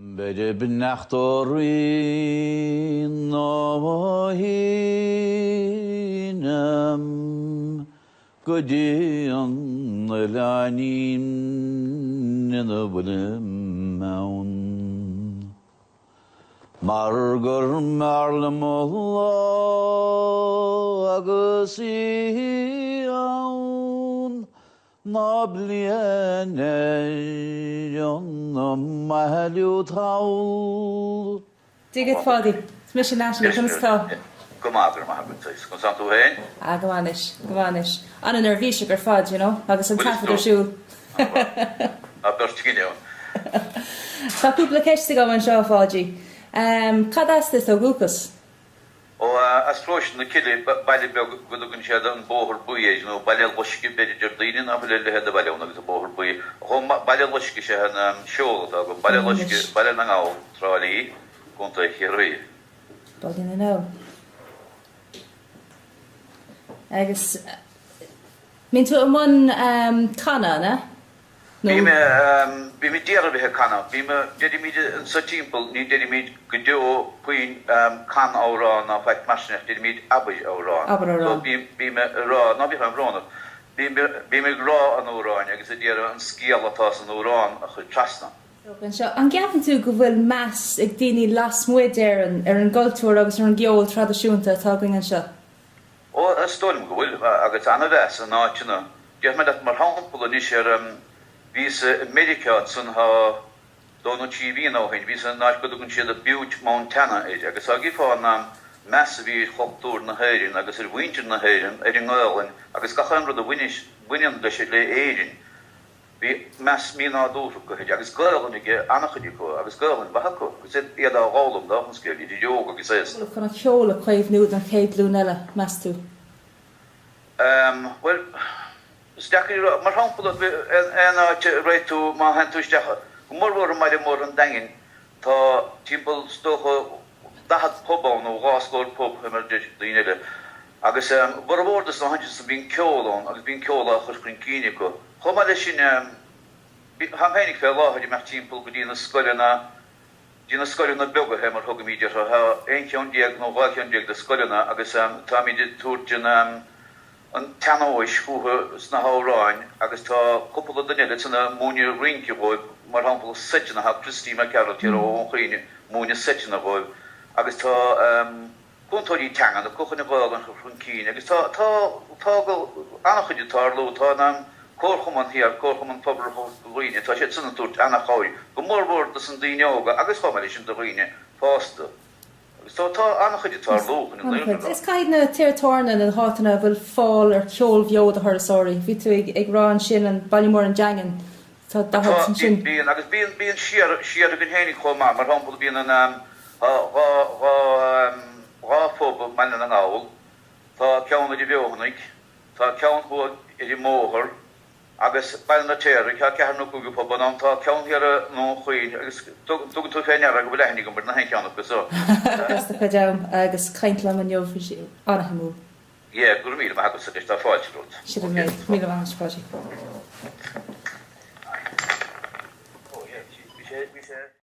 Bede benachtorin nohinam Godion lanin nabulmaun Margar marlamullah agasiaun Nabliene yonnam mahalutaul. Dig it Páidí. Mission national comes to. Gomagur mahabuntais. Consanto hen. Gomanish. An an nervvíse gur fad, you know. Agus an tafa gur siúl. A bertginio. Tá cúpla ceiste go an seo Páidí. Cad astas ó gúcas? O astrosh na kili bali gudugin shada an bohor buye no bali alboshki beri jardinin afle hada bali ona gita bohor buye ho bali alboshki shahan show ta bali alboshki bali nangao trali konta hirri Bali na now. Agus min tu amon kana na? Bime dera be kana bime dedi mi en so simple ni dedi mi gudo queen kan aura na fakt machine dedi mi abaj aura so bime ra na bi han rona bime ra an aura ni gese dera an skill atas an aura a trasna an gafan tú go bhfuil mass ag daoine las muid an gultúir agus ar an geol tradiisiúnta tágaing an seo. O stolm go bhfuil agus anna bheits an áitina deas me dat mar hampul an is Vís America sun ha dono TV no hin vís nach godugun sé the Butte Montana agus agi fá na massive hoptour na heirin agus winter na heirin in Oilen agus gachan the winning de sé le éirin vi mass mi na do go agus golen ige anachidiko agus golen bahako sit iad á gálum da ons ske di yoga agus is Kan chola quaif nu an céad lúnella mass tú. Well Stakir mar hampel dat en right to ma han tuistach mor mor an dangin tá timpel stoch dat pub no gaslor pub emer dinele agus borword is han just bin Ceol on agus bin Ceol a chrinkiniko homa de sin ha henig fel la had mar timpel godina skolena dina skolena bega hemer hog media ha ein kjon diag no va kjon diag de skolena agus tami de turjana an tanois who sna hauráin agus tá couple dunne na múne rinki go mar hampel setna ha Christy McCarroll ó chuine múne setna go agus tá kontorí tang an kochne go an chunkin agus tá go anachide tarlo tá na korchoman hier korchoman pobber ruine tá sé sunna tut ana chaoi go morbor de san dinoga agus formation de ruine faste So tá anachid tarlo Is caiid na tíirtórna an hátainna bhfuil fáil ar ceol bheod a thurasóirí. Bhí tú ag rán sin an bailmór an deangan tá dahad san sin. Bíon agus bíon siar a gin hénig chomá mar hampel bíon an ráfób man an áil tá ceanna di bheohannig tá cean chu i móthir agus bail na téir ce cearnú go pob an tá cean hiar nó chuoin agus tugann tú féinear a go lehannig go na hen ceanna go so. Agus tá chuidem agus caintlam an jobh anamú. Gur mí agus tá fáilte rút. Si mí Páidí.